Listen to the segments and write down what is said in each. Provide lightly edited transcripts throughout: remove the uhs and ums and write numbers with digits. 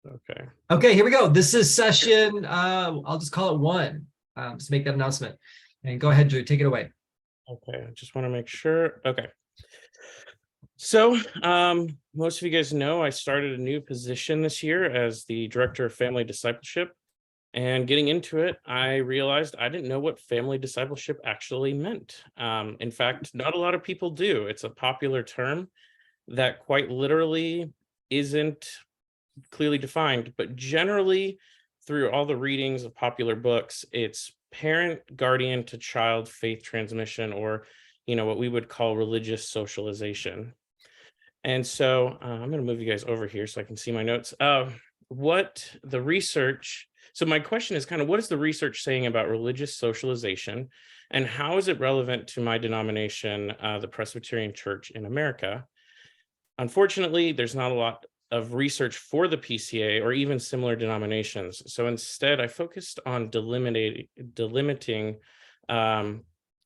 Okay. Okay, here we go. This is session, I'll just call it 1. Just make that announcement. And go ahead, Drew, take it away. Okay, I just want to make sure. Okay. So, most of you guys know I started a new position this year as the Director of Family Discipleship. And getting into it, I realized I didn't know what family discipleship actually meant. In fact, not a lot of people do. It's a popular term that quite literally isn't clearly defined, but generally, through all the readings of popular books, it's parent guardian to child faith transmission, or what we would call religious socialization. And so I'm going to move you guys over here so I can see my notes. What the research, so my question is kind of, what is the research saying about religious socialization, and how is it relevant to my denomination, the Presbyterian Church in America? Unfortunately, there's not a lot of research for the PCA or even similar denominations. So instead, I focused on delimiting kind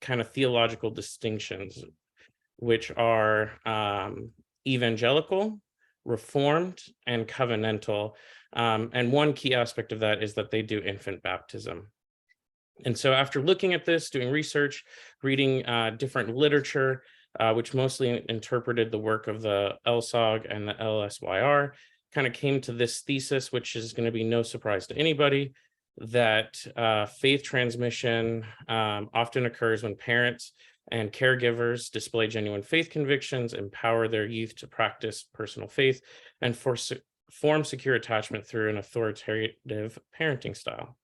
of theological distinctions, which are evangelical, reformed, and covenantal. And one key aspect of that is that they do infant baptism. And so after looking at this, doing research, reading different literature, which mostly interpreted the work of the LSOG and the LSYR, kind of came to this thesis, which is going to be no surprise to anybody, that faith transmission often occurs when parents and caregivers display genuine faith convictions, empower their youth to practice personal faith, and form secure attachment through an authoritative parenting style.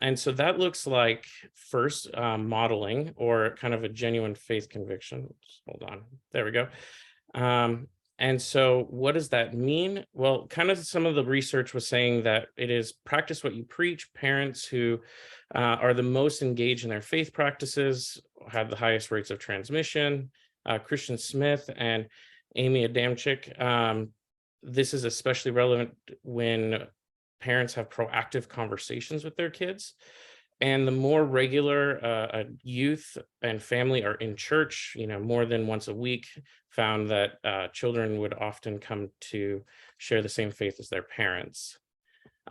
And so that looks like first modeling, or kind of a genuine faith conviction. Hold on, there we go. And so what does that mean? Well, kind of some of the research was saying that it is practice what you preach. Parents who are the most engaged in their faith practices have the highest rates of transmission. Christian Smith and Amy Adamczyk. This is especially relevant when parents have proactive conversations with their kids. And the more regular a youth and family are in church, more than once a week, found that children would often come to share the same faith as their parents.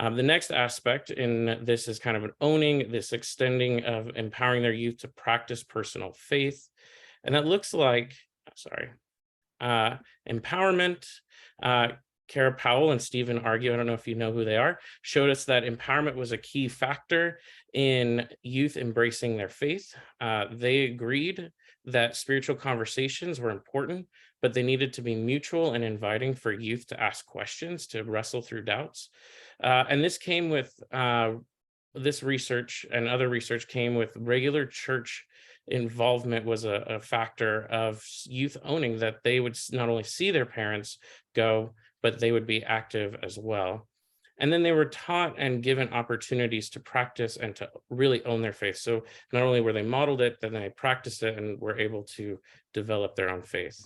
The next aspect in this is kind of an owning, this extending of empowering their youth to practice personal faith. And that looks like, empowerment. Kara Powell and Stephen Argue, I don't know if you know who they are, showed us that empowerment was a key factor in youth embracing their faith. They agreed that spiritual conversations were important, but they needed to be mutual and inviting for youth to ask questions, to wrestle through doubts. And this came with, this research and other research came with regular church involvement was a factor of youth owning that they would not only see their parents go, but they would be active as well. And then they were taught and given opportunities to practice and to really own their faith. So not only were they modeled it, then they practiced it and were able to develop their own faith.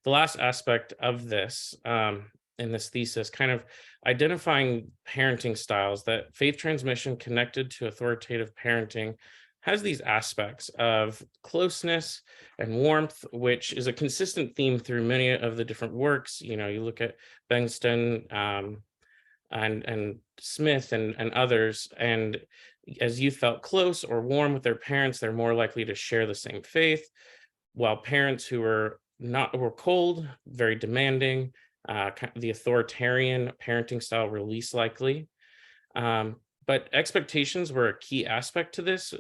The last aspect of this, in this thesis, kind of identifying parenting styles, that faith transmission connected to authoritative parenting has these aspects of closeness and warmth, which is a consistent theme through many of the different works. You look at Benston and Smith and others, and as you felt close or warm with their parents, they're more likely to share the same faith, while parents who were cold, very demanding, the authoritarian parenting style were least likely. But expectations were a key aspect to this.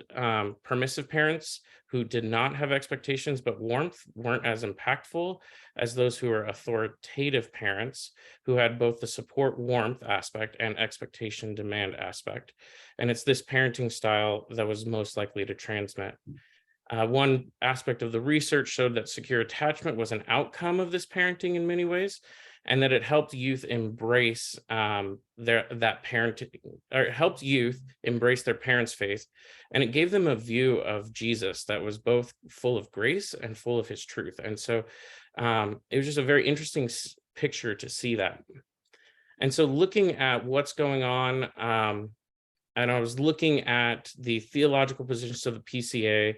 Permissive parents who did not have expectations but warmth weren't as impactful as those who were authoritative parents who had both the support warmth aspect and expectation demand aspect. And it's this parenting style that was most likely to transmit. One aspect of the research showed that secure attachment was an outcome of this parenting in many ways, and that it helped youth embrace helped youth embrace their parents' faith, and it gave them a view of Jesus that was both full of grace and full of his truth. And so it was just a very interesting picture to see that. And so looking at what's going on, and I was looking at the theological positions of the PCA,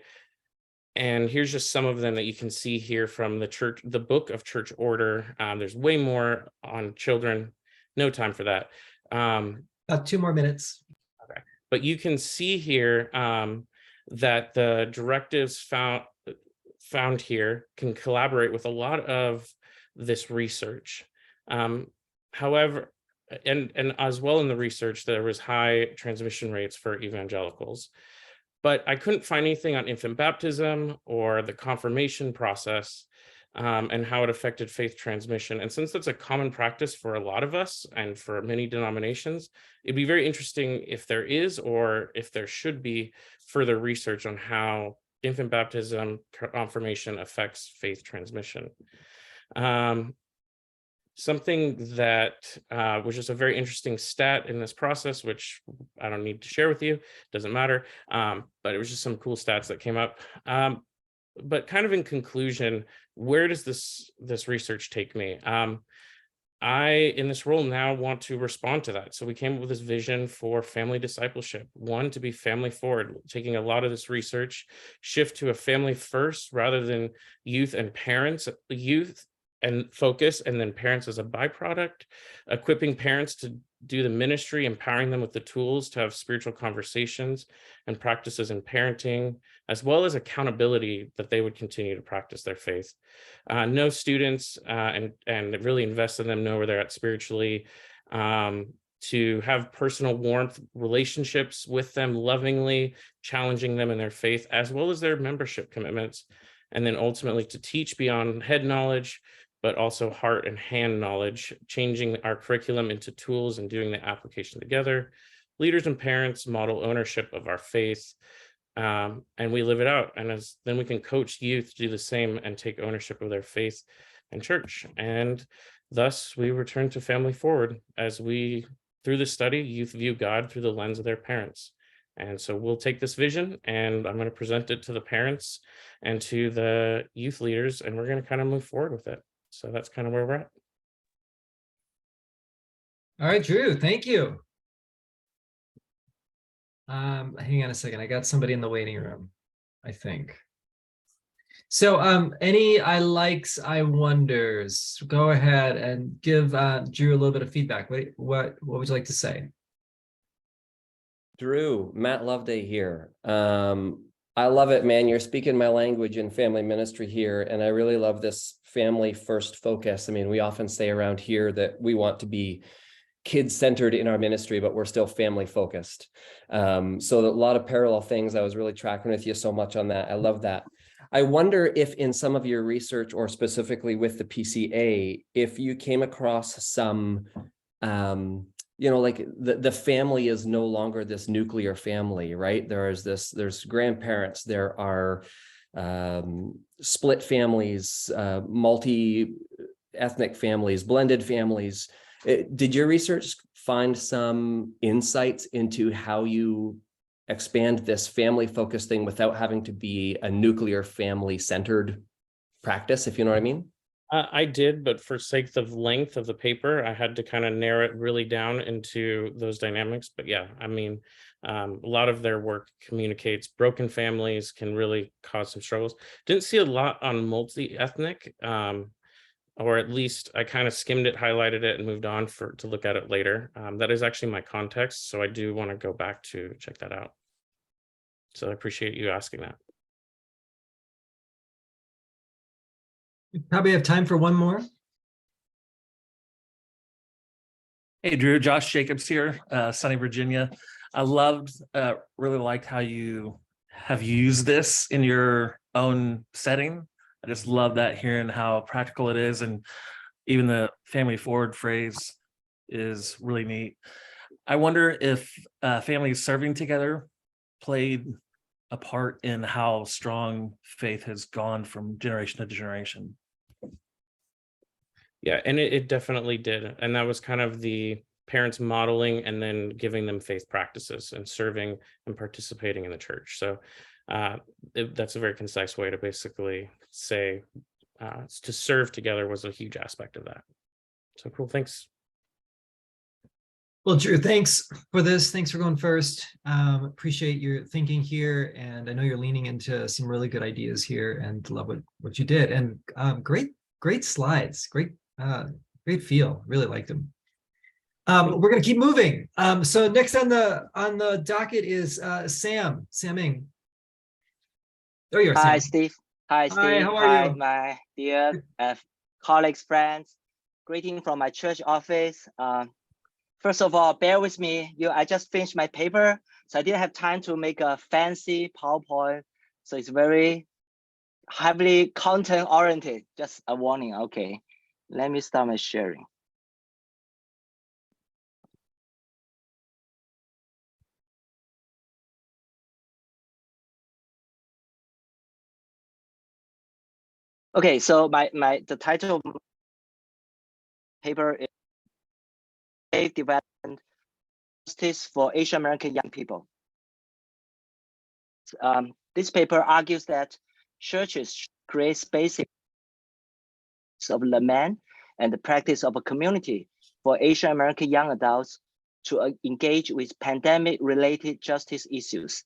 And here's just some of them that you can see here from the book of church order. There's way more on children, no time for that. About 2 more minutes. But you can see here that the directives found here can collaborate with a lot of this research. However, and as well in the research, there was high transmission rates for evangelicals. But I couldn't find anything on infant baptism or the confirmation process and how it affected faith transmission. And since that's a common practice for a lot of us and for many denominations, it'd be very interesting if there is or if there should be further research on how infant baptism confirmation affects faith transmission. Something that was just a very interesting stat in this process, which I don't need to share with you, doesn't matter, but it was just some cool stats that came up. But kind of in conclusion, where does this research take me? I, in this role now, want to respond to that. So we came up with this vision for family discipleship. One, to be family forward, taking a lot of this research, shift to a family first rather than youth and parents, youth and focus, and then parents as a byproduct, equipping parents to do the ministry, empowering them with the tools to have spiritual conversations and practices in parenting, as well as accountability that they would continue to practice their faith. Know students and really invest in them, know where they're at spiritually, to have personal warmth relationships with them lovingly, challenging them in their faith, as well as their membership commitments, and then ultimately to teach beyond head knowledge, but also heart and hand knowledge, changing our curriculum into tools and doing the application together. Leaders and parents model ownership of our faith, and we live it out. And then we can coach youth to do the same and take ownership of their faith and church. And thus we return to family forward as we, through the study, youth view God through the lens of their parents. And so we'll take this vision and I'm going to present it to the parents and to the youth leaders, and we're going to kind of move forward with it. So that's kind of where we're at. All right, Drew, thank you. Hang on a second. I got somebody in the waiting room, I think. So any I likes, I wonders, go ahead and give Drew a little bit of feedback. What would you like to say? Drew, Matt Loveday here. I love it, man. You're speaking my language in family ministry here, and I really love this family first focus. I mean, we often say around here that we want to be kid-centered in our ministry, but we're still family focused. So a lot of parallel things. I was really tracking with you so much on that. I love that. I wonder if in some of your research, or specifically with the PCA, if you came across some like the family is no longer this nuclear family, right? There's grandparents, there are split families, multi-ethnic families, blended families. Did your research find some insights into how you expand this family focused thing without having to be a nuclear family centered practice, if you know what I mean? I did, but for sake of length of the paper, I had to kind of narrow it really down into those dynamics. But yeah, I mean, a lot of their work communicates broken families can really cause some struggles. Didn't see a lot on multi-ethnic, or at least I kind of skimmed it, highlighted it, and moved on to look at it later. That is actually my context, so I do want to go back to check that out. So I appreciate you asking that. We probably have time for one more. Hey, Drew, Josh Jacobs here, sunny Virginia. I really liked how you have used this in your own setting. I just love that, hearing how practical it is. And even the family forward phrase is really neat. I wonder if families serving together played a part in how strong faith has gone from generation to generation. Yeah, and it definitely did. And that was kind of the parents modeling and then giving them faith practices and serving and participating in the church. So that's a very concise way to basically say to serve together was a huge aspect of that. So cool, thanks. Well, Drew, thanks for this. Thanks for going first. Appreciate your thinking here. And I know you're leaning into some really good ideas here and love what you did. And great slides. Great feel. Really liked them. We're gonna keep moving. So next on the docket is Sam Ming. There you are, Hi, Sam. Steve. Hi, Steve. Hi, how are Hi, you? my dear colleagues, friends. Greeting from my church office. First of all, bear with me. I just finished my paper, so I didn't have time to make a fancy PowerPoint. So it's very heavily content oriented. Just a warning. Okay, let me start my sharing. Okay, so the title of my paper is Safe Development Justice for Asian American Young People. This paper argues that churches create spaces of lament and the practice of a community for Asian American young adults to engage with pandemic-related justice issues.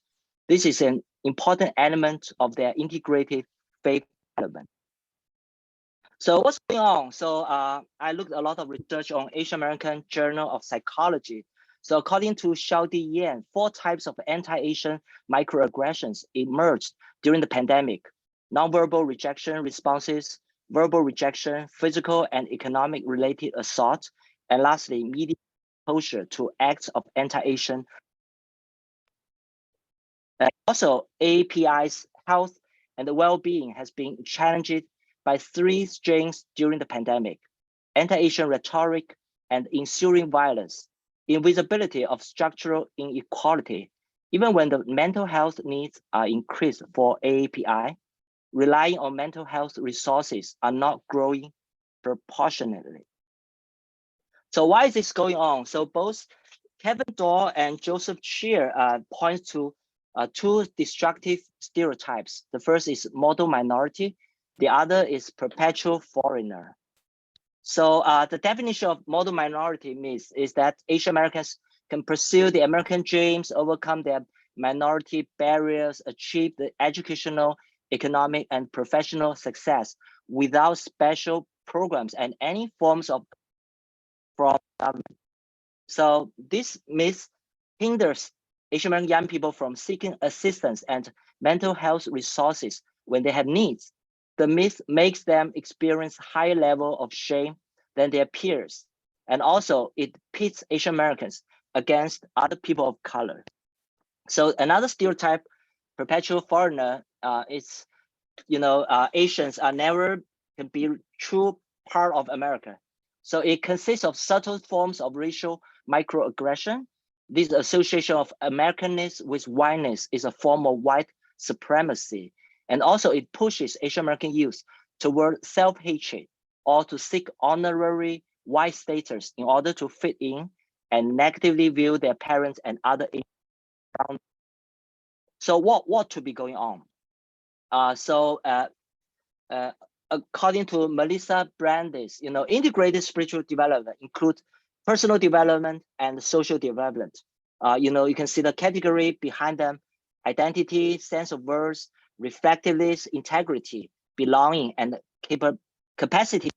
This is an important element of their integrated faith development. So what's going on? So I looked a lot of research on Asian American Journal of Psychology. So according to Xiaodi Yan, 4 types of anti-Asian microaggressions emerged during the pandemic: nonverbal rejection responses, verbal rejection, physical and economic related assault, and lastly, media exposure to acts of anti-Asian. Also, API's health and well-being has been challenged by 3 strains during the pandemic: anti-Asian rhetoric and ensuing violence, invisibility of structural inequality. Even when the mental health needs are increased for AAPI, relying on mental health resources are not growing proportionately. So why is this going on? So both Kevin Dorr and Joseph Cheer point to 2 destructive stereotypes. The first is model minority. The other is perpetual foreigner. So the definition of model minority means is that Asian Americans can pursue the American dreams, overcome their minority barriers, achieve the educational, economic, and professional success without special programs and any forms of from government. So this myth hinders Asian American young people from seeking assistance and mental health resources when they have needs. The myth makes them experience higher level of shame than their peers. And also it pits Asian Americans against other people of color. So another stereotype, perpetual foreigner, is, Asians are never can be true part of America. So it consists of subtle forms of racial microaggression. This association of Americanness with whiteness is a form of white supremacy. And also it pushes Asian American youth toward self-hatred or to seek honorary white status in order to fit in and negatively view their parents and other around. So what to be going on? According to Melissa Brandis, integrated spiritual development includes personal development and social development. You can see the category behind them: identity, sense of worth, reflectiveness, integrity, belonging, and capacity.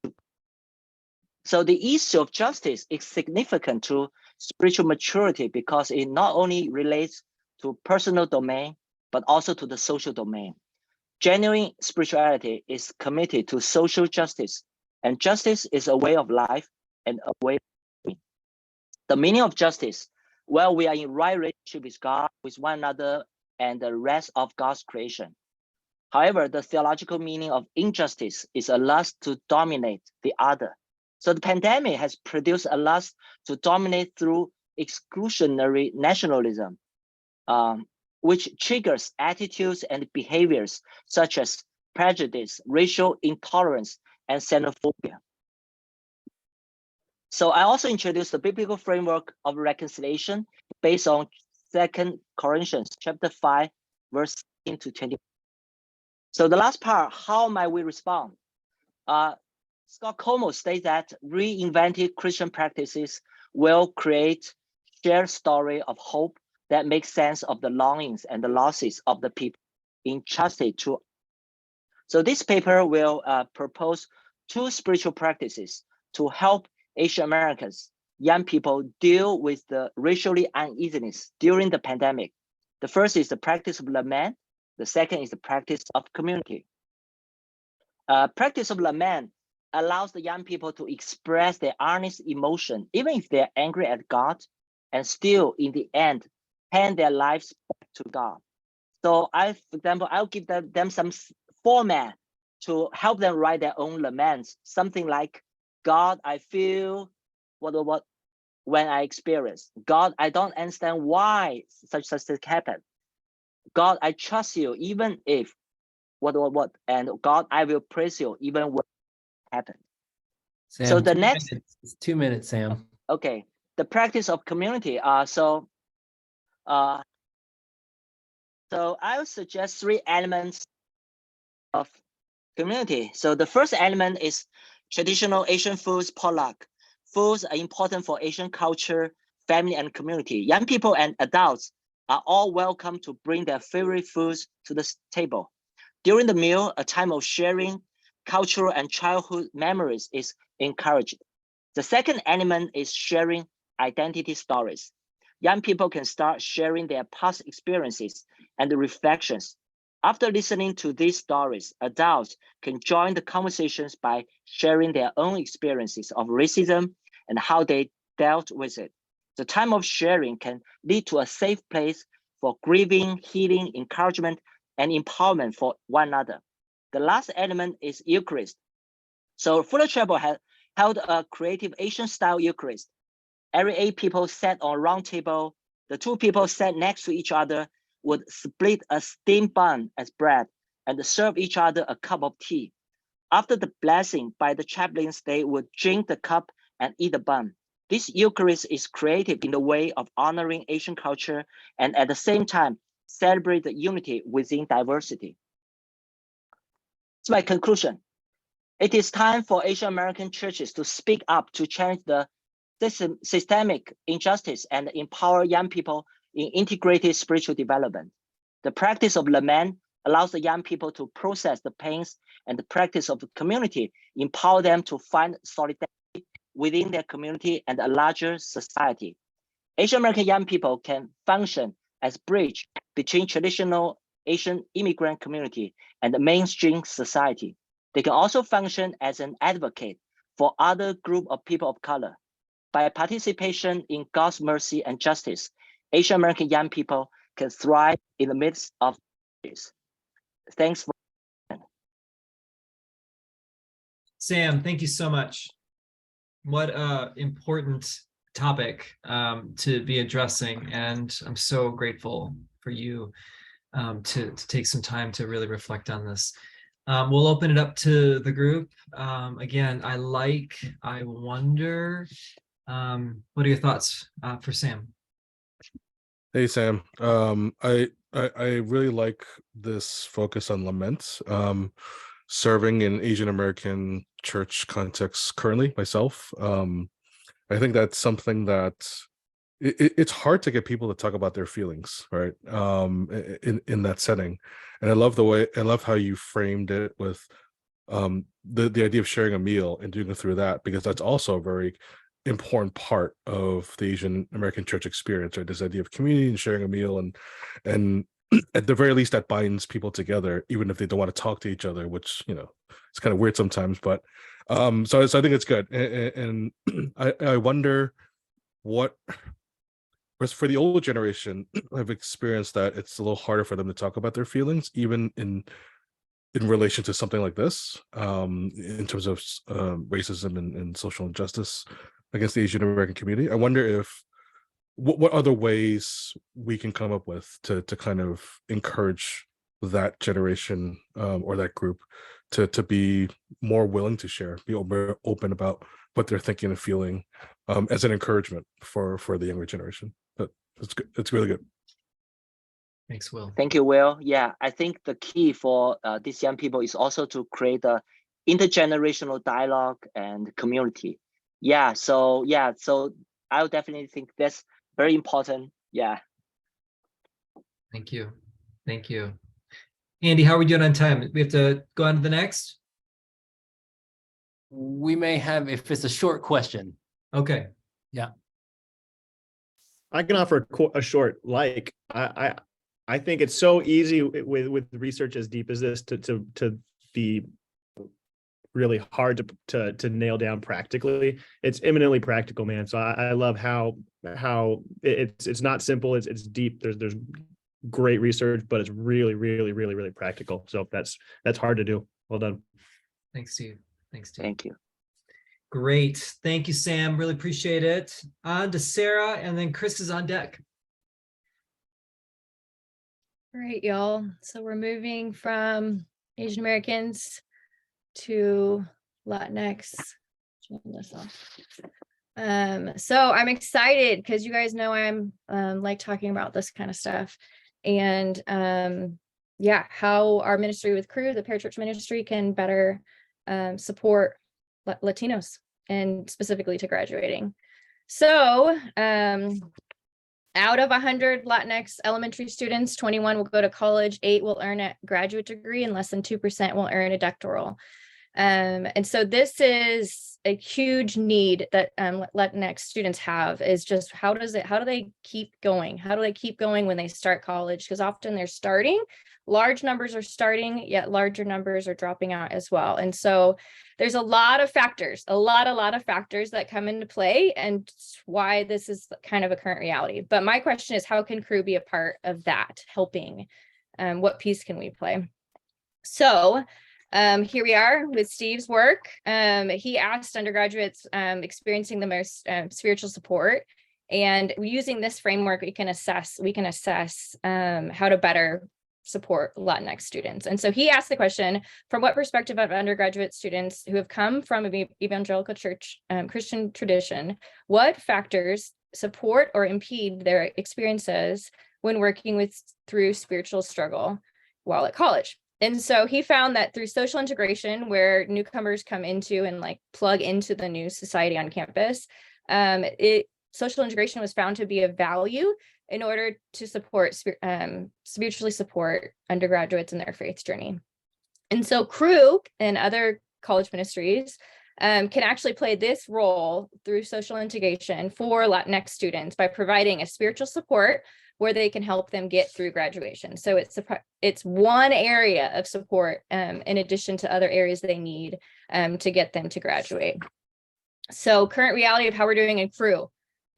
So the issue of justice is significant to spiritual maturity because it not only relates to personal domain, but also to the social domain. Genuine spirituality is committed to social justice, and justice is a way of life and a way of being. The meaning of justice, well, we are in right relationship with God, with one another, and the rest of God's creation. However, the theological meaning of injustice is a lust to dominate the other. So the pandemic has produced a lust to dominate through exclusionary nationalism, which triggers attitudes and behaviors such as prejudice, racial intolerance, and xenophobia. So I also introduced the biblical framework of reconciliation based on 2 Corinthians chapter 5, verse 16 to 20. So the last part, how might we respond? Scott Como states that reinvented Christian practices will create shared story of hope that makes sense of the longings and the losses of the people entrusted to. So this paper will propose 2 spiritual practices to help Asian Americans, young people, deal with the racially uneasiness during the pandemic. The first is the practice of lament. The second is the practice of community. Practice of lament allows the young people to express their honest emotion, even if they're angry at God, and still, in the end, hand their lives back to God. So for example, I'll give them some format to help them write their own laments, something like, God, I feel what when I experience. God, I don't understand why such thing happened. God, I trust you even if what, and God, I will praise you even when it happened. Sam, So the 2 next, minutes. It's 2 minutes, Sam. okay, the practice of community. So I will suggest 3 elements of community. So the first element is traditional Asian foods potluck. Foods are important for Asian culture, family, and community. Young people and adults are all welcome to bring their favorite foods to the table. During the meal, a time of sharing cultural and childhood memories is encouraged. The second element is sharing identity stories. Young people can start sharing their past experiences and reflections. After listening to these stories, adults can join the conversations by sharing their own experiences of racism and how they dealt with it. The time of sharing can lead to a safe place for grieving, healing, encouragement, and empowerment for one another. The last element is Eucharist. So Fuller Chapel had held a creative Asian-style Eucharist. Every 8 people sat on a round table. The 2 people sat next to each other would split a steamed bun as bread and serve each other a cup of tea. After the blessing by the chaplains, they would drink the cup and eat the bun. This Eucharist is creative in the way of honoring Asian culture and at the same time celebrate the unity within diversity. It's my conclusion. It is time for Asian American churches to speak up to change the systemic injustice and empower young people in integrated spiritual development. The practice of lament allows the young people to process the pains, and the practice of the community empower them to find solidarity within their community and a larger society. Asian American young people can function as bridge between traditional Asian immigrant community and the mainstream society. They can also function as an advocate for other group of people of color. By participation in God's mercy and justice, Asian American young people can thrive in the midst of this. Thanks for Sam, thank you so much. What a important topic to be addressing, and I'm so grateful for you to take some time to really reflect on this. We'll open it up to the group. Again, I wonder, what are your thoughts for Sam? Hey Sam, I really like this focus on laments. Serving in Asian American church context currently myself, I think that's something that it's hard to get people to talk about their feelings, right? In that setting, and I love how you framed it with the idea of sharing a meal and doing it through that, because that's also a very important part of the Asian American church experience, right? This idea of community and sharing a meal, and at the very least that binds people together, even if they don't want to talk to each other, which, you know, it's kind of weird sometimes, but so I think it's good. And I wonder what, for the older generation, I've experienced that it's a little harder for them to talk about their feelings, even in relation to something like this, in terms of racism and social injustice against the Asian American community. I wonder if what other ways we can come up with to kind of encourage that generation, or that group to be more willing to share, be more open about what they're thinking and feeling, as an encouragement for the younger generation. But it's good. It's really good. Thanks, Will. Thank you, Will. Yeah, I think the key for these young people is also to create a intergenerational dialogue and community. So I would definitely think very important. Yeah. Thank you. Thank you. Andy, how are we doing on time? We have to go on to the next? We may have, if it's a short question. Okay. I can offer a short, like, I think it's so easy with research as deep as this to be really hard to nail down practically. It's eminently practical, man. So I love how it's not simple, it's deep. There's great research, but it's really practical. So that's hard to do. Well done. Thanks, Steve. Thanks, Steve. Thank you. Great. Thank you, Sam. Really appreciate it. On to Sarah, and then Chris is on deck. All right, y'all. So we're moving from Asian Americans to Latinx. Turn this off. So I'm excited because you guys know I'm like talking about this kind of stuff. And yeah, how our ministry with Cru, the parachurch ministry, can better support Latinos and specifically to graduating. So out of 100 Latinx elementary students, 21 will go to college, 8 will earn a graduate degree, and less than 2% will earn a doctoral. And so this is a huge need that Latinx students have, is just how do they keep going? How do they keep going when they start college? Because often they're starting, large numbers are starting, yet larger numbers are dropping out as well. And so there's a lot of factors, a lot of factors that come into play, and why this is kind of a current reality. But my question is, how can Cru be a part of that, helping? What piece can we play? So here we are with Steve's work. He asked undergraduates experiencing the most spiritual support, and using this framework, we can assess how to better support Latinx students. And so he asked the question, from what perspective of undergraduate students who have come from an evangelical church Christian tradition, what factors support or impede their experiences when working through spiritual struggle while at college? And so he found that through social integration, where newcomers come into and like plug into the new society on campus, social integration was found to be of value in order to spiritually support undergraduates in their faith journey. And so Cru and other college ministries can actually play this role through social integration for Latinx students by providing a spiritual support where they can help them get through graduation. So it's one area of support in addition to other areas they need to get them to graduate. So current reality of how we're doing in Cru.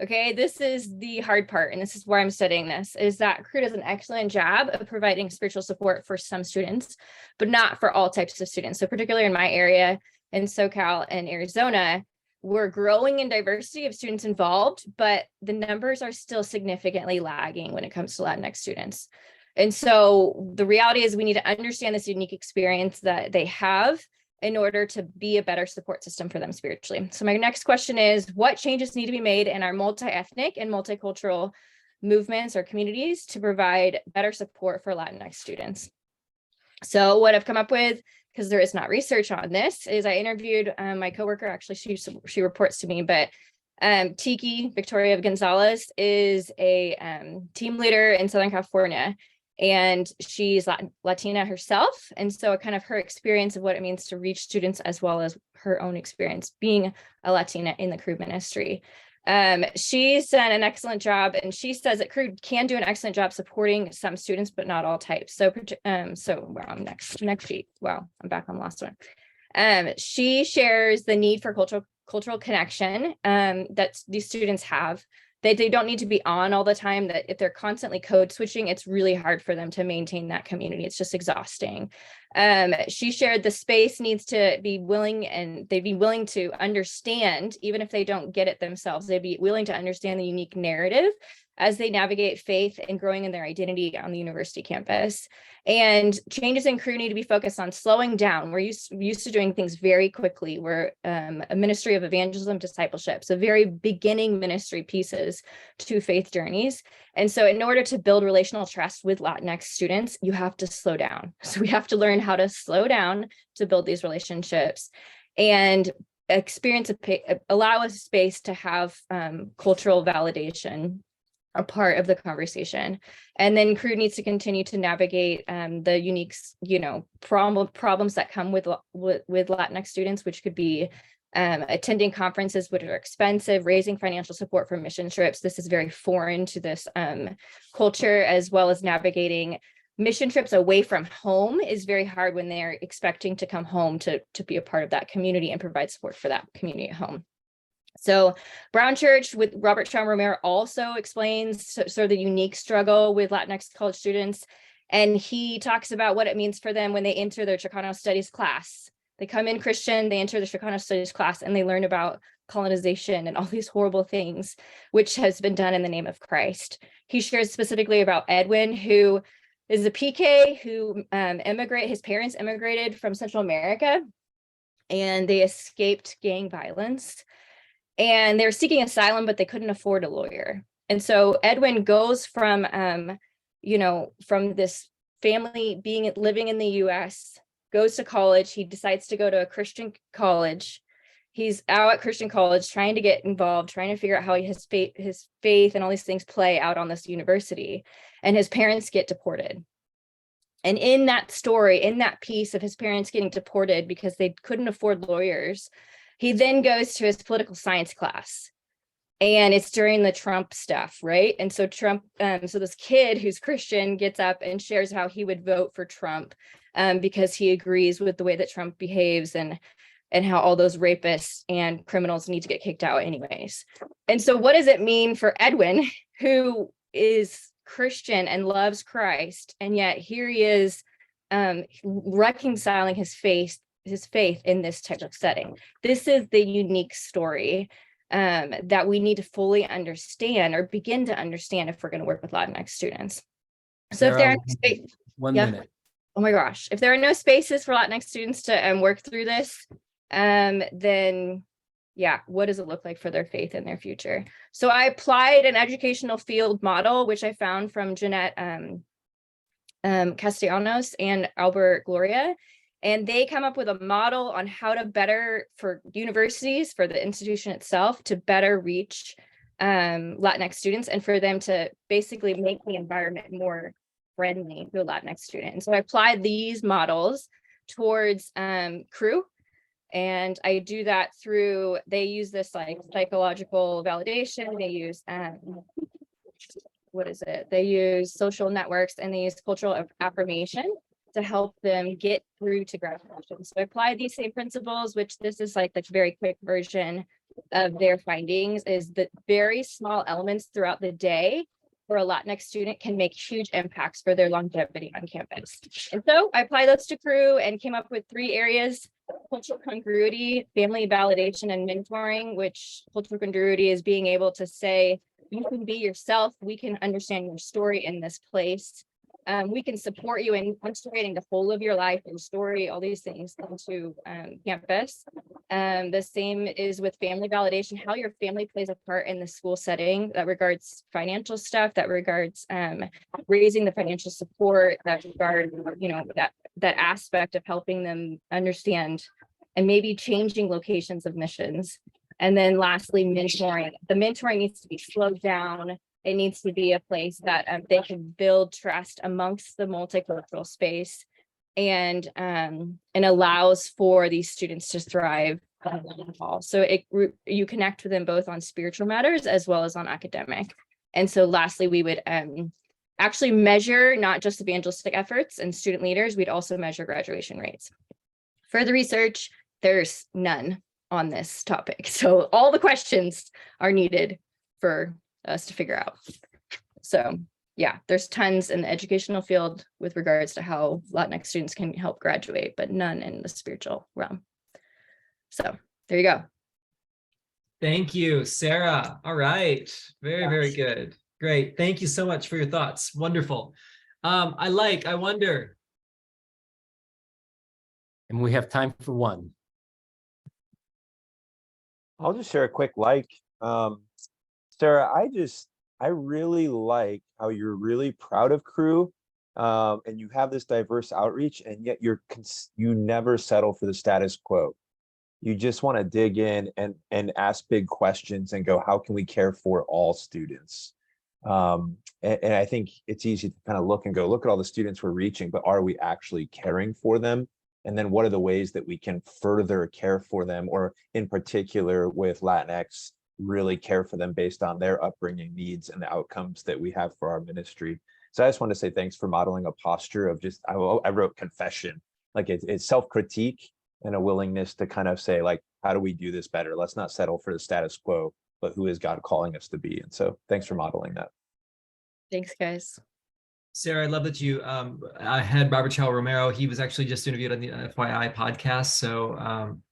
Okay, this is the hard part, and this is where I'm studying this, is that Cru does an excellent job of providing spiritual support for some students, but not for all types of students. So particularly in my area, in SoCal and Arizona, we're growing in diversity of students involved, but the numbers are still significantly lagging when it comes to Latinx students. And so the reality is we need to understand this unique experience that they have in order to be a better support system for them spiritually. So my next question is, what changes need to be made in our multi-ethnic and multicultural movements or communities to provide better support for Latinx students? So what I've come up with, because there is not research on this, is I interviewed my coworker, actually she reports to me, but Tiki Victoria Gonzalez is a team leader in Southern California, and she's Latina herself. And so kind of her experience of what it means to reach students, as well as her own experience being a Latina in the Cru ministry. She's done an excellent job, and she says that Cru can do an excellent job supporting some students, but not all types. So wow, next sheet. Wow, I'm back on the last one. She shares the need for cultural connection that these students have. They don't need to be on all the time, that if they're constantly code switching, it's really hard for them to maintain that community. It's just exhausting. She shared the space needs to be willing, and they'd be willing to understand, even if they don't get it themselves, they'd be willing to understand the unique narrative as they navigate faith and growing in their identity on the university campus. And changes in Cru need to be focused on slowing down. We're used to doing things very quickly. We're a ministry of evangelism, discipleship, so very beginning ministry pieces to faith journeys. And so in order to build relational trust with Latinx students, you have to slow down. So we have to learn how to slow down to build these relationships and allow a space to have cultural validation a part of the conversation. And then crew needs to continue to navigate the unique, problems that come with Latinx students, which could be attending conferences which are expensive, raising financial support for mission trips. This is very foreign to this culture, as well as navigating mission trips away from home is very hard when they're expecting to come home to be a part of that community and provide support for that community at home. So Brown Church with Robert Sean Romero also explains sort of the unique struggle with Latinx college students. And he talks about what it means for them when they enter their Chicano studies class. They come in Christian, they enter the Chicano studies class, and they learn about colonization and all these horrible things, which has been done in the name of Christ. He shares specifically about Edwin, who is a PK who his parents immigrated from Central America, and they escaped gang violence. And they're seeking asylum, but they couldn't afford a lawyer. And so Edwin goes from, from this family living in the US, goes to college. He decides to go to a Christian college. He's out at Christian college trying to get involved, trying to figure out how his faith and all these things play out on this university. And his parents get deported. And in that story, in that piece of his parents getting deported because they couldn't afford lawyers, he then goes to his political science class, and it's during the Trump stuff, right? And so so this kid who's Christian gets up and shares how he would vote for Trump because he agrees with the way that Trump behaves and how all those rapists and criminals need to get kicked out anyways. And so what does it mean for Edwin, who is Christian and loves Christ, and yet here he is reconciling his faith in this type of setting? This is the unique story that we need to fully understand or begin to understand if we're going to work with Latinx students. So if there are one minute. Oh my gosh, if there are no spaces for Latinx students to work through this, then yeah, what does it look like for their faith and their future? So I applied an educational field model, which I found from Jeanette Castellanos and Albert Gloria. And they come up with a model on how to better, for universities, for the institution itself, to better reach Latinx students and for them to basically make the environment more friendly to a Latinx student. And so I applied these models towards crew. And I do that through, they use this like psychological validation. They use, They use social networks, and they use cultural affirmation to help them get through to graduation. So I applied these same principles, which this is like the very quick version of their findings, is that very small elements throughout the day for a Latinx student can make huge impacts for their longevity on campus. And so I applied those to crew and came up with 3 areas: cultural congruity, family validation, and mentoring, which cultural congruity is being able to say, you can be yourself, we can understand your story in this place. We can support you in integrating the whole of your life and story, all these things into campus. The same is with family validation, how your family plays a part in the school setting. That regards financial stuff, that regards raising the financial support, that regards, that aspect of helping them understand and maybe changing locations of missions. And then lastly, mentoring. The mentoring needs to be slowed down. It needs to be a place that they can build trust amongst the multicultural space, and allows for these students to thrive. So you connect with them both on spiritual matters as well as on academic. And so lastly, we would actually measure not just evangelistic efforts and student leaders, we'd also measure graduation rates. Further research, there's none on this topic. So all the questions are needed for us to figure out. So yeah, there's tons in the educational field with regards to how Latinx students can help graduate, but none in the spiritual realm. So there you go. Thank you, Sarah. All right. Very, very good. Great. Thank you so much for your thoughts. Wonderful. I wonder. And we have time for one. I'll just share a quick Sarah, I really like how you're really proud of crew, and you have this diverse outreach, and yet you never settle for the status quo. You just want to dig in and ask big questions and go, how can we care for all students? And I think it's easy to kind of look and go, look at all the students we're reaching, but are we actually caring for them? And then what are the ways that we can further care for them, or in particular with Latinx, really care for them based on their upbringing needs and the outcomes that we have for our ministry. So I just want to say thanks for modeling a posture of just, I wrote confession, like it's self-critique and a willingness to kind of say, like, how do we do this better? Let's not settle for the status quo, but who is God calling us to be? And so thanks for modeling that. Thanks, guys. Sarah, I love that you, I had Robert Chow Romero. He was actually just interviewed on the FYI podcast.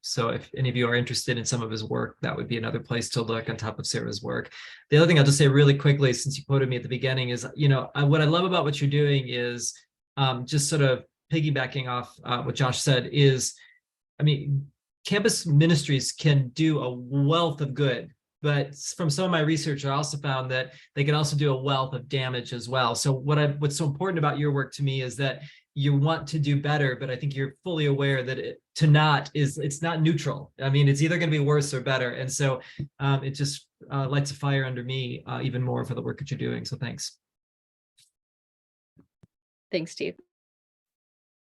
So if any of you are interested in some of his work, that would be another place to look on top of Sarah's work. The other thing I'll just say really quickly, since you quoted me at the beginning, is, what I love about what you're doing is just sort of piggybacking off what Josh said is, I mean, campus ministries can do a wealth of good, but from some of my research, I also found that they can also do a wealth of damage as well. So what's so important about your work to me is that you want to do better, but I think you're fully aware that it's not neutral. I mean, it's either going to be worse or better. And so it just lights a fire under me even more for the work that you're doing. So thanks. Thanks, Steve.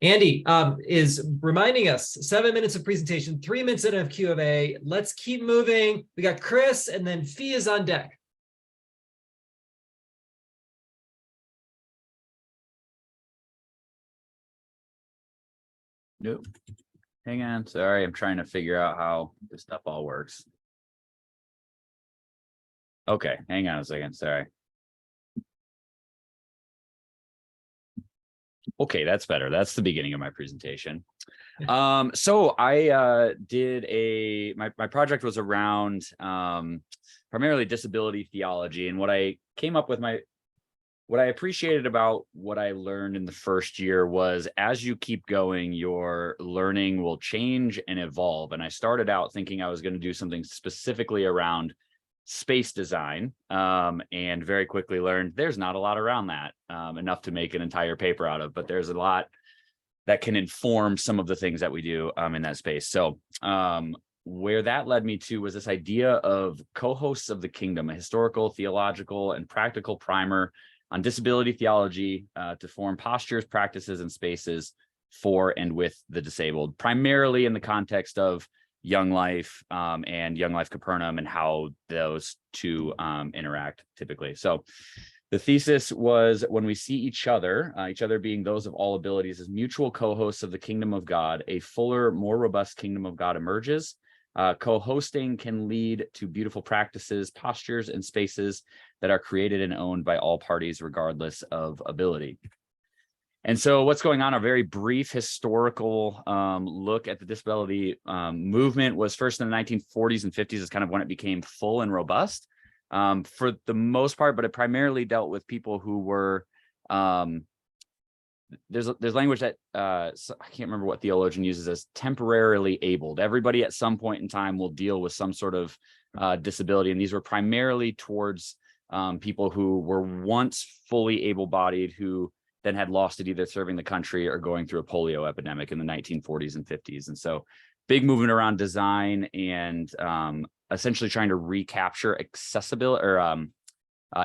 Andy is reminding us 7 minutes of presentation, 3 minutes of Q of A. Let's keep moving. We got Chris, and then Fee is on deck. Nope. Hang on. Sorry, I'm trying to figure out how this stuff all works. Okay, hang on a second. Sorry. Okay, that's better. That's the beginning of my presentation. So I did my project was around primarily disability theology, and what I came up with what I appreciated about what I learned in the first year was, as you keep going, your learning will change and evolve. And I started out thinking I was going to do something specifically around space design, and very quickly learned there's not a lot around that, enough to make an entire paper out of, but there's a lot that can inform some of the things that we do in that space. So where that led me to was this idea of co-hosts of the kingdom, a historical, theological, and practical primer on disability theology to form postures, practices, and spaces for and with the disabled, primarily in the context of Young Life and Young Life Capernaum, and how those two interact typically. So the thesis was, when we see each other being those of all abilities as mutual co-hosts of the kingdom of God, a fuller, more robust kingdom of God emerges. Co-hosting can lead to beautiful practices, postures, and spaces that are created and owned by all parties, regardless of ability. And so what's going on, a very brief historical look at the disability movement was first in the 1940s and 50s is kind of when it became full and robust for the most part, but it primarily dealt with people who were, there's language that I can't remember what theologian uses as temporarily abled. Everybody at some point in time will deal with some sort of disability. And these were primarily towards people who were once fully able-bodied, who then had lost it either serving the country or going through a polio epidemic in the 1940s and 50s. And so big movement around design and essentially trying to recapture accessibility or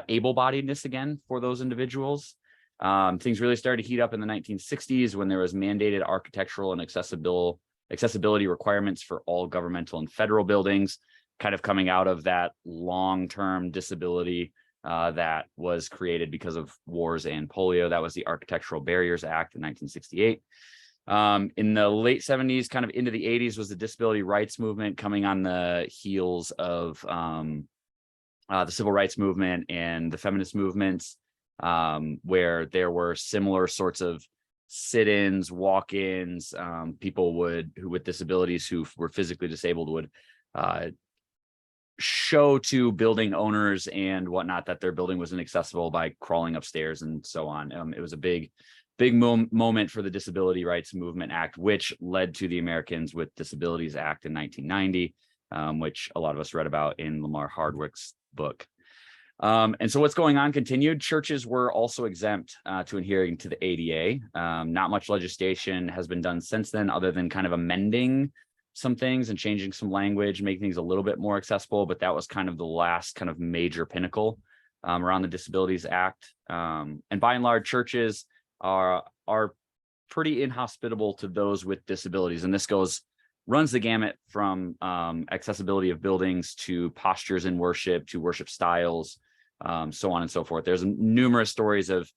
able-bodiedness again for those individuals. Things really started to heat up in the 1960s when there was mandated architectural and accessibility requirements for all governmental and federal buildings, kind of coming out of that long-term disability that was created because of wars and polio. That was the Architectural Barriers Act in 1968. In the late 70s, kind of into the 80s, was the disability rights movement, coming on the heels of the civil rights movement and the feminist movements, where there were similar sorts of sit-ins, walk-ins. People who with disabilities who were physically disabled would show to building owners and whatnot that their building was inaccessible by crawling upstairs and so on. It was a big moment for the Disability Rights Movement Act, which led to the Americans with Disabilities Act in 1990, which a lot of us read about in Lamar Hardwick's book. And so what's going on continued. Churches were also exempt to adhering to the ADA. Not much legislation has been done since then, other than kind of amending some things and changing some language, making things a little bit more accessible. But that was kind of the last kind of major pinnacle around the Disabilities Act. And by and large, churches are pretty inhospitable to those with disabilities. And this runs the gamut from accessibility of buildings to postures in worship to worship styles, so on and so forth. There's numerous stories of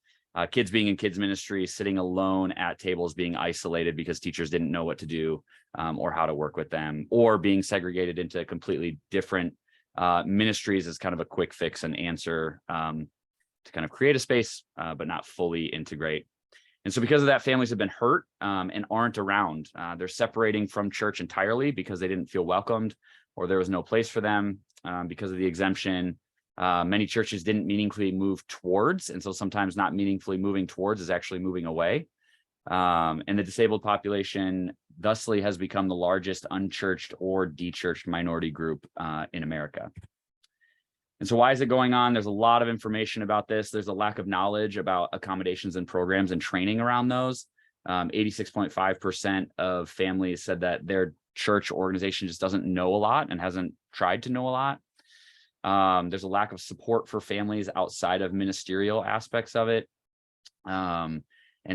kids being in kids ministry, sitting alone at tables, being isolated because teachers didn't know what to do or how to work with them, or being segregated into completely different ministries as kind of a quick fix and answer to kind of create a space, but not fully integrate. And so because of that, families have been hurt and aren't around. They're separating from church entirely because they didn't feel welcomed or there was no place for them because of the exemption. Many churches didn't meaningfully move towards, and so sometimes not meaningfully moving towards is actually moving away. And the disabled population thusly has become the largest unchurched or dechurched minority group in America. And so why is it going on? There's a lot of information about this. There's a lack of knowledge about accommodations and programs and training around those. 86.5% of families said that their church organization just doesn't know a lot and hasn't tried to know a lot. There's a lack of support for families outside of ministerial aspects of it. And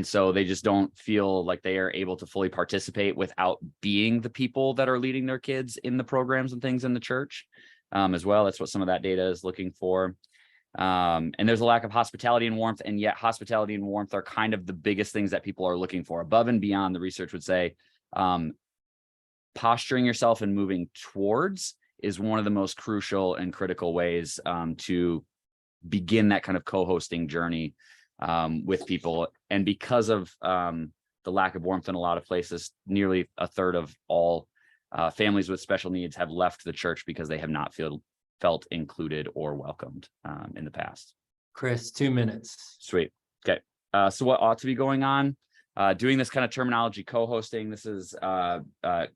so they just don't feel like they are able to fully participate without being the people that are leading their kids in the programs and things in the church as well. That's what some of that data is looking for. And there's a lack of hospitality and warmth, and yet hospitality and warmth are kind of the biggest things that people are looking for above and beyond. The research would say posturing yourself and moving towards is one of the most crucial and critical ways to begin that kind of co-hosting journey with people. And because of the lack of warmth in a lot of places, nearly a third of all families with special needs have left the church because they have not felt included or welcomed in the past. Chris, 2 minutes. Sweet. Okay. So what ought to be going on? Doing this kind of terminology, co-hosting. This is kind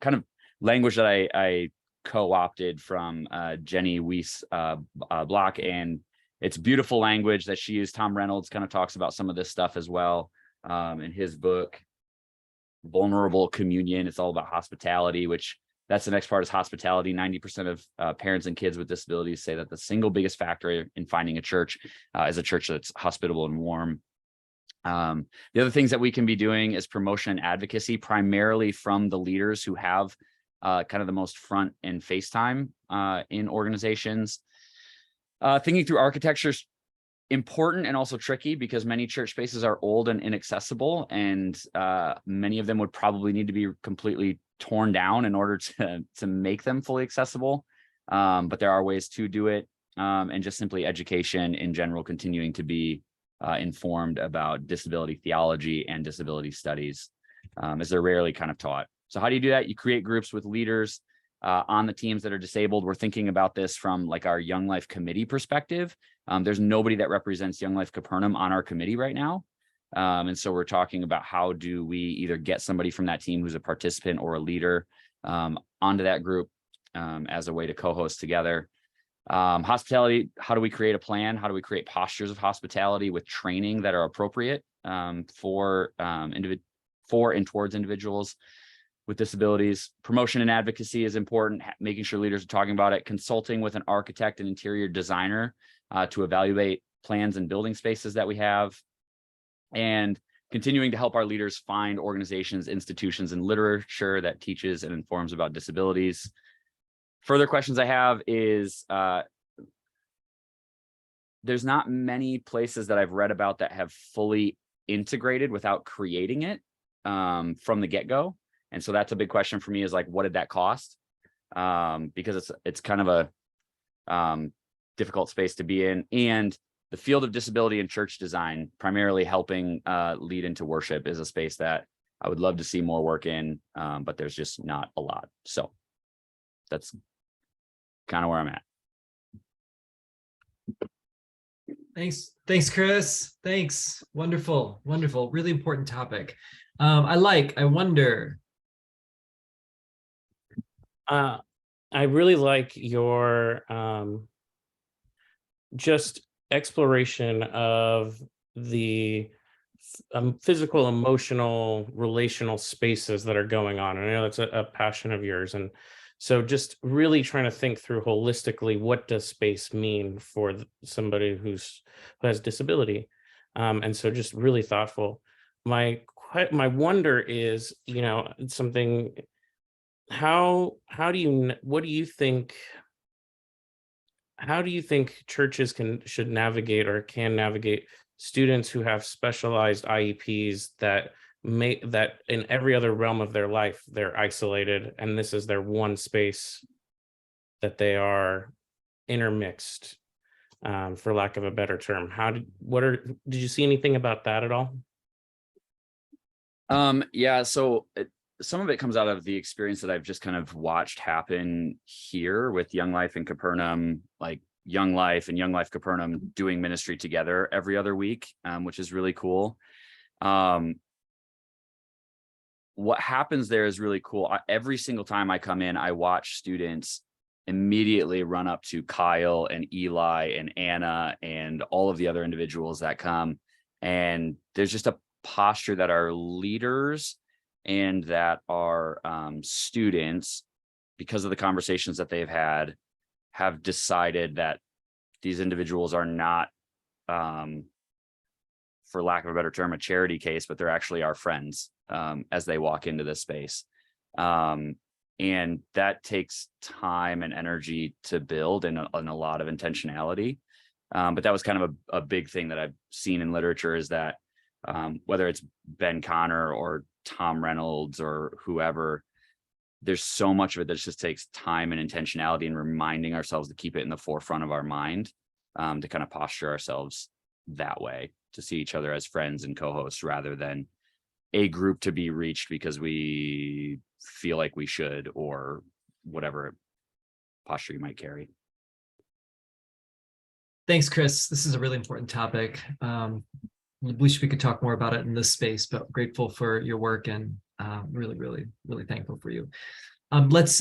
of language that I co-opted from Jenny Weiss Block, and it's beautiful language that she used. Tom Reynolds kind of talks about some of this stuff as well in his book, Vulnerable Communion. It's all about hospitality, which that's the next part is hospitality. 90% of parents and kids with disabilities say that the single biggest factor in finding a church is a church that's hospitable and warm. The other things that we can be doing is promotion and advocacy, primarily from the leaders who have kind of the most front and face time in organizations. Thinking through architecture is important and also tricky because many church spaces are old and inaccessible, and many of them would probably need to be completely torn down in order to make them fully accessible. But there are ways to do it, and just simply education in general, continuing to be informed about disability theology and disability studies, as they're rarely kind of taught. So how do you do that? You create groups with leaders on the teams that are disabled. We're thinking about this from like our Young Life Committee perspective. There's nobody that represents Young Life Capernaum on our committee right now. And so we're talking about how do we either get somebody from that team who's a participant or a leader onto that group as a way to co-host together. Hospitality, how do we create a plan? How do we create postures of hospitality with training that are appropriate for and towards individuals with disabilities? Promotion and advocacy is important, making sure leaders are talking about it, consulting with an architect and interior designer to evaluate plans and building spaces that we have, and continuing to help our leaders find organizations, institutions, and literature that teaches and informs about disabilities. Further questions I have is, there's not many places that I've read about that have fully integrated without creating it from the get-go. And so that's a big question for me, is like, what did that cost? Because it's kind of a difficult space to be in. And the field of disability and church design, primarily helping lead into worship, is a space that I would love to see more work in, but there's just not a lot. So that's kind of where I'm at. Thanks, Chris. Thanks. Wonderful. Really important topic. I wonder. I really like your just exploration of the physical, emotional, relational spaces that are going on. And I know that's a passion of yours, and So just really trying to think through holistically, what does space mean for somebody who has disability? And so just really thoughtful. My wonder is, something. How do you what do you think? How do you think churches should navigate or can navigate students who have specialized IEPs that in every other realm of their life they're isolated and this is their one space that they are intermixed, for lack of a better term? Did you see anything about that at all? Yeah, so some of it comes out of the experience that I've just kind of watched happen here with Young Life and Capernaum, like Young Life and Young Life Capernaum doing ministry together every other week, which is really cool. What happens there is really cool. Every single time I come in, I watch students immediately run up to Kyle and Eli and Anna and all of the other individuals that come. And there's just a posture that our leaders and that our students, because of the conversations that they've had, have decided that these individuals are not, for lack of a better term, a charity case, but they're actually our friends as they walk into this space. And that takes time and energy to build and a lot of intentionality. But that was kind of a big thing that I've seen in literature, is that whether it's Ben Connor or Tom Reynolds or whoever, there's so much of it that just takes time and intentionality and reminding ourselves to keep it in the forefront of our mind, to kind of posture ourselves that way, to see each other as friends and co-hosts rather than a group to be reached because we feel like we should, or whatever posture you might carry. Thanks, Chris. This is a really important topic. Wish we could talk more about it in this space, but grateful for your work and really, really, really thankful for you. Let's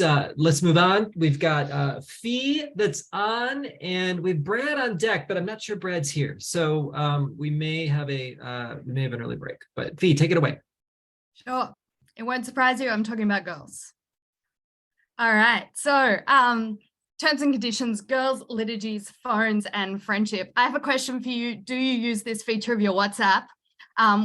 move on. We've got Fee that's on, and we've Brad on deck, but I'm not sure Brad's here. So we may have an early break. But Fee, take it away. Sure. It won't surprise you, I'm talking about girls. All right. So terms and conditions, girls, liturgies, phones, and friendship. I have a question for you. Do you use this feature of your WhatsApp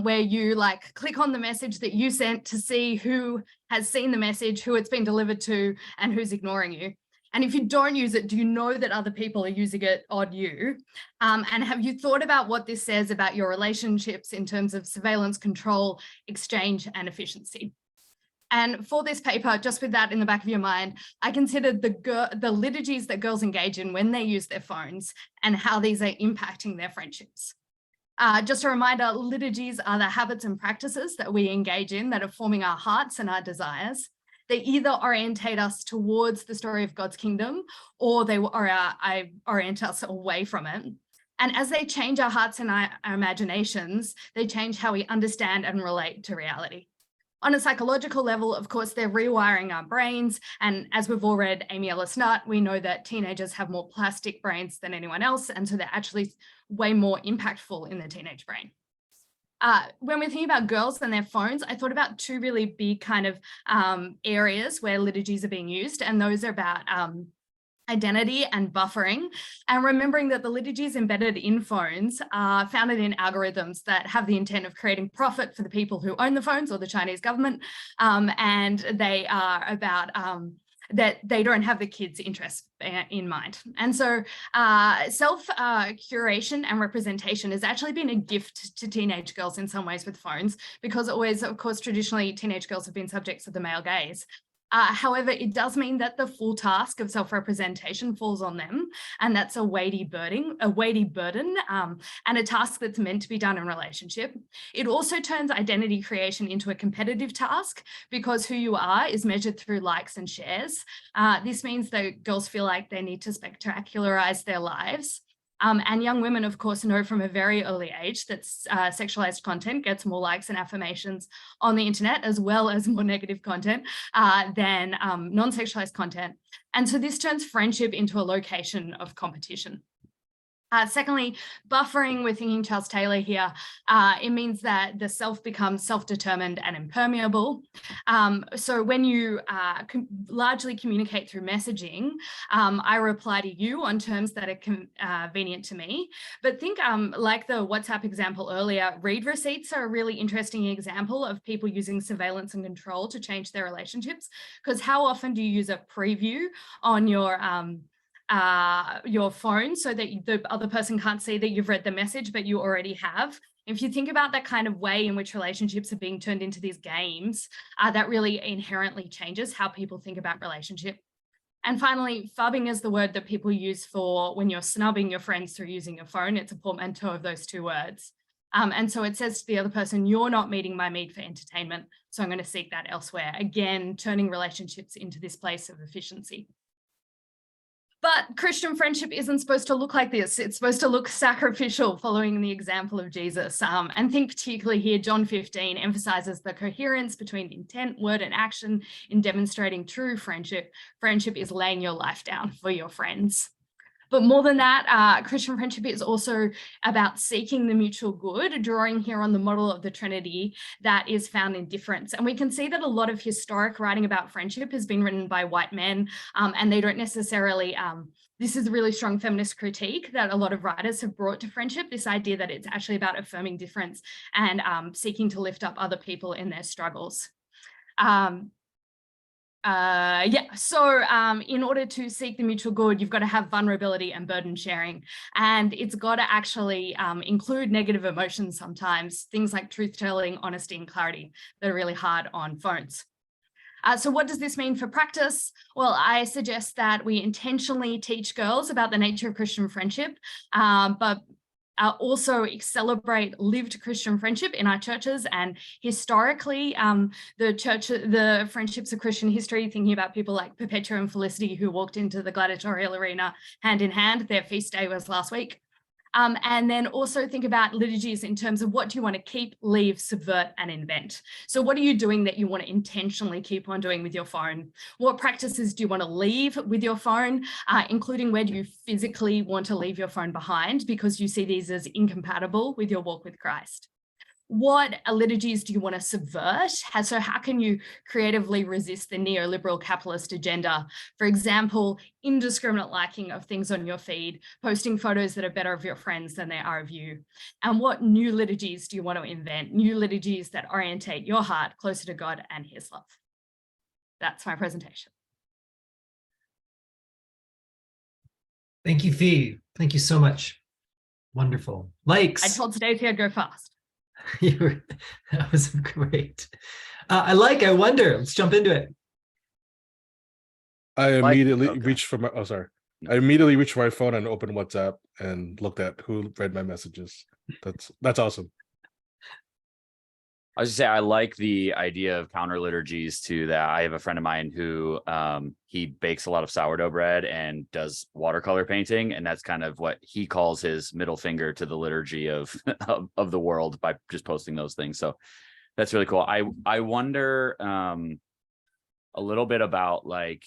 where you click on the message that you sent to see who has seen the message, who it's been delivered to, and who's ignoring you? And if you don't use it, do you know that other people are using it on you? And have you thought about what this says about your relationships in terms of surveillance, control, exchange, and efficiency? And for this paper, just with that in the back of your mind, I considered the liturgies that girls engage in when they use their phones and how these are impacting their friendships. Just a reminder, liturgies are the habits and practices that we engage in that are forming our hearts and our desires. They either orientate us towards the story of God's kingdom, or they orient us away from it. And as they change our hearts and our imaginations, they change how we understand and relate to reality. On a psychological level, of course, they're rewiring our brains. And as we've all read Amy Ellis Nutt, we know that teenagers have more plastic brains than anyone else. And so they're actually way more impactful in the teenage brain. When we're thinking about girls and their phones, I thought about two really big kind of areas where liturgies are being used. And those are about identity and buffering, and remembering that the liturgies embedded in phones are founded in algorithms that have the intent of creating profit for the people who own the phones or the Chinese government, and they are about that they don't have the kids' interests in mind. And so self-curation and representation has actually been a gift to teenage girls in some ways with phones, because always, of course, traditionally teenage girls have been subjects of the male gaze. However, it does mean that the full task of self-representation falls on them, and that's a weighty burden, and a task that's meant to be done in relationship. It also turns identity creation into a competitive task, because who you are is measured through likes and shares. This means that girls feel like they need to spectacularize their lives. And young women, of course, know from a very early age that sexualized content gets more likes and affirmations on the internet, as well as more negative content than non-sexualized content. And so this turns friendship into a location of competition. Secondly, buffering, we're thinking Charles Taylor here. It means that the self becomes self-determined and impermeable. So when you largely communicate through messaging, I reply to you on terms that are convenient to me. But think like the WhatsApp example earlier, read receipts are a really interesting example of people using surveillance and control to change their relationships. Because how often do you use a preview on your phone so that the other person can't see that you've read the message, but you already have? If you think about that kind of way in which relationships are being turned into these games, that really inherently changes how people think about relationship. And finally, phubbing is the word that people use for when you're snubbing your friends through using your phone. It's a portmanteau of those two words. And so it says to the other person, you're not meeting my need for entertainment, so I'm going to seek that elsewhere. Again, turning relationships into this place of efficiency. But Christian friendship isn't supposed to look like this. It's supposed to look sacrificial, following the example of Jesus. And think particularly here, John 15 emphasizes the coherence between intent, word, and action in demonstrating true friendship. Friendship is laying your life down for your friends. But more than that, Christian friendship is also about seeking the mutual good, drawing here on the model of the Trinity that is found in difference. And we can see that a lot of historic writing about friendship has been written by white men, and they don't necessarily, this is a really strong feminist critique that a lot of writers have brought to friendship, this idea that it's actually about affirming difference and seeking to lift up other people in their struggles. So in order to seek the mutual good, you've got to have vulnerability and burden sharing, and it's got to actually include negative emotions sometimes, things like truth telling, honesty, and clarity that are really hard on phones. So what does this mean for practice? Well, I suggest that we intentionally teach girls about the nature of Christian friendship, but also celebrate lived Christian friendship in our churches. And historically, the friendships of Christian history, thinking about people like Perpetua and Felicity who walked into the gladiatorial arena hand in hand. Their feast day was last week. And then also think about liturgies in terms of what do you want to keep, leave, subvert, and invent. So what are you doing that you want to intentionally keep on doing with your phone? What practices do you want to leave with your phone, including where do you physically want to leave your phone behind because you see these as incompatible with your walk with Christ? What liturgies do you want to subvert? So how can you creatively resist the neoliberal capitalist agenda? For example, indiscriminate liking of things on your feed, posting photos that are better of your friends than they are of you. And what new liturgies do you want to invent? New liturgies that orientate your heart closer to God and his love. That's my presentation. Thank you, Fee. Thank you so much. Wonderful. Likes. I told Stacey I'd go fast. That was great. I wonder. Let's jump into it. I immediately reached for my, I immediately reached for my phone and opened WhatsApp and looked at who read my messages. That's awesome. I was just say I like the idea of counter liturgies to that. I have a friend of mine who he bakes a lot of sourdough bread and does watercolor painting, and that's kind of what he calls his middle finger to the liturgy of of the world by just posting those things. So that's really cool. I wonder a little bit about like,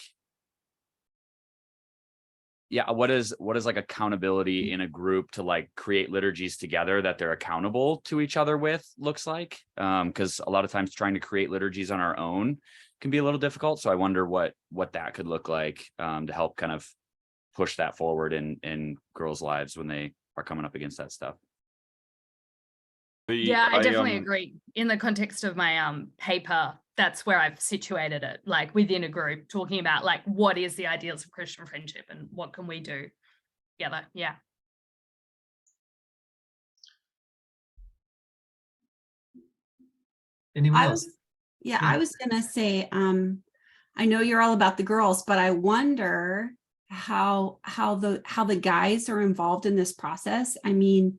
yeah, what is like accountability in a group to like create liturgies together that they're accountable to each other with looks like, because a lot of times trying to create liturgies on our own can be a little difficult. So I wonder what that could look like to help kind of push that forward in girls' lives when they are coming up against that stuff. Yeah, I definitely agree. In the context of my paper, that's where I've situated it, like within a group, talking about like what is the ideals of Christian friendship and what can we do together. Yeah. Anyone else? I was gonna say, I know you're all about the girls, but I wonder how the guys are involved in this process. I mean,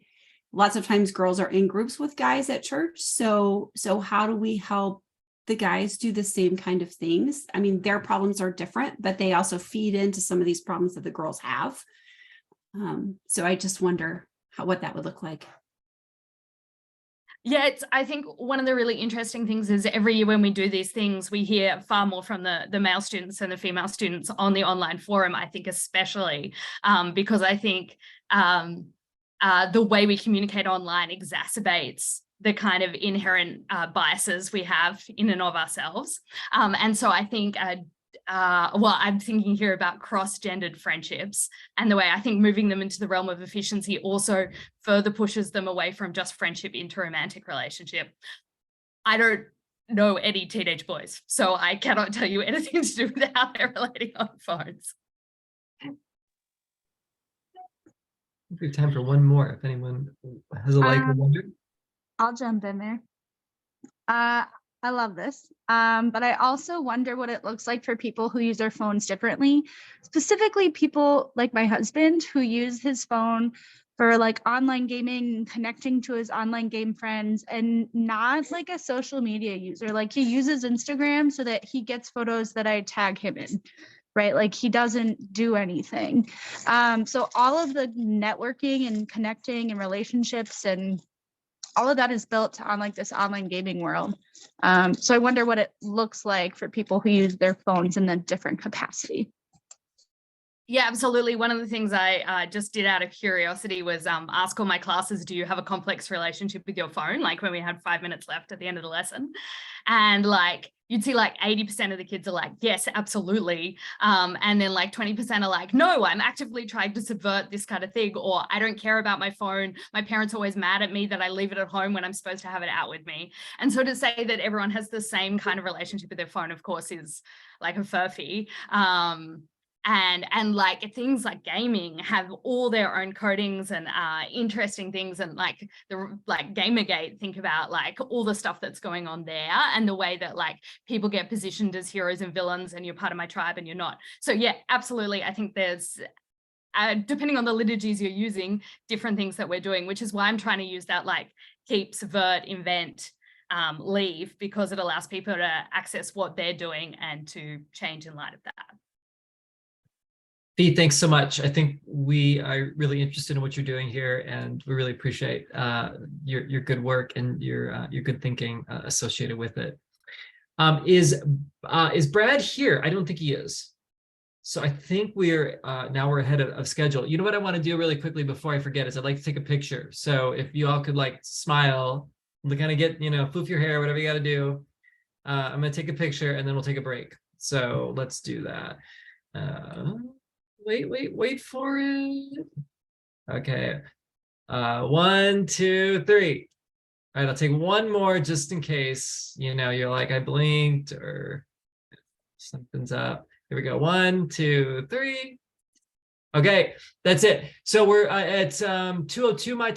lots of times girls are in groups with guys at church. So how do we help the guys do the same kind of things? I mean, their problems are different, but they also feed into some of these problems that the girls have. So I just wonder what that would look like. Yeah, I think one of the really interesting things is every year when we do these things, we hear far more from the male students and the female students on the online forum, I think especially because I think the way we communicate online exacerbates the kind of inherent biases we have in and of ourselves. And so I think, well, I'm thinking here about cross-gendered friendships, and the way I think moving them into the realm of efficiency also further pushes them away from just friendship into romantic relationship. I don't know any teenage boys, so I cannot tell you anything to do with how they're relating on phones. We have time for one more if anyone has a like or wonder. I'll jump in there. I love this. But I also wonder what it looks like for people who use their phones differently, specifically people like my husband who use his phone for like online gaming, connecting to his online game friends, and not like a social media user. Like he uses Instagram so that he gets photos that I tag him in, right? Like he doesn't do anything. So all of the networking and connecting and relationships and all of that is built on like this online gaming world. So I wonder what it looks like for people who use their phones in a different capacity. Yeah, absolutely. One of the things I just did out of curiosity was ask all my classes, do you have a complex relationship with your phone? Like when we had 5 minutes left at the end of the lesson. And like, you'd see like 80% of the kids are like, yes, absolutely. And then like 20% are like, no, I'm actively trying to subvert this kind of thing, or I don't care about my phone. My parents are always mad at me that I leave it at home when I'm supposed to have it out with me. And so to say that everyone has the same kind of relationship with their phone, of course, is like a furphy. And like things like gaming have all their own codings and interesting things, and like the like Gamergate, think about like all the stuff that's going on there and the way that like people get positioned as heroes and villains and you're part of my tribe and you're not. So yeah, absolutely. I think there's depending on the liturgies you're using, different things that we're doing, which is why I'm trying to use that like keep, subvert, invent, leave, because it allows people to access what they're doing and to change in light of that. Fee, thanks so much. I think we are really interested in what you're doing here, and we really appreciate your good work and your good thinking associated with it. Is Brad here? I don't think he is. So I think we're ahead of schedule. You know what I want to do really quickly before I forget is I'd like to take a picture. So if you all could like smile, kind of get, poof your hair, whatever you got to do. I'm going to take a picture and then we'll take a break. So let's do that. Wait for it. Okay. 1, 2, 3. All right, I'll take one more just in case, you're like, I blinked or something's up. Here we go. 1, 2, 3. Okay, that's it. So we're at 2:02 my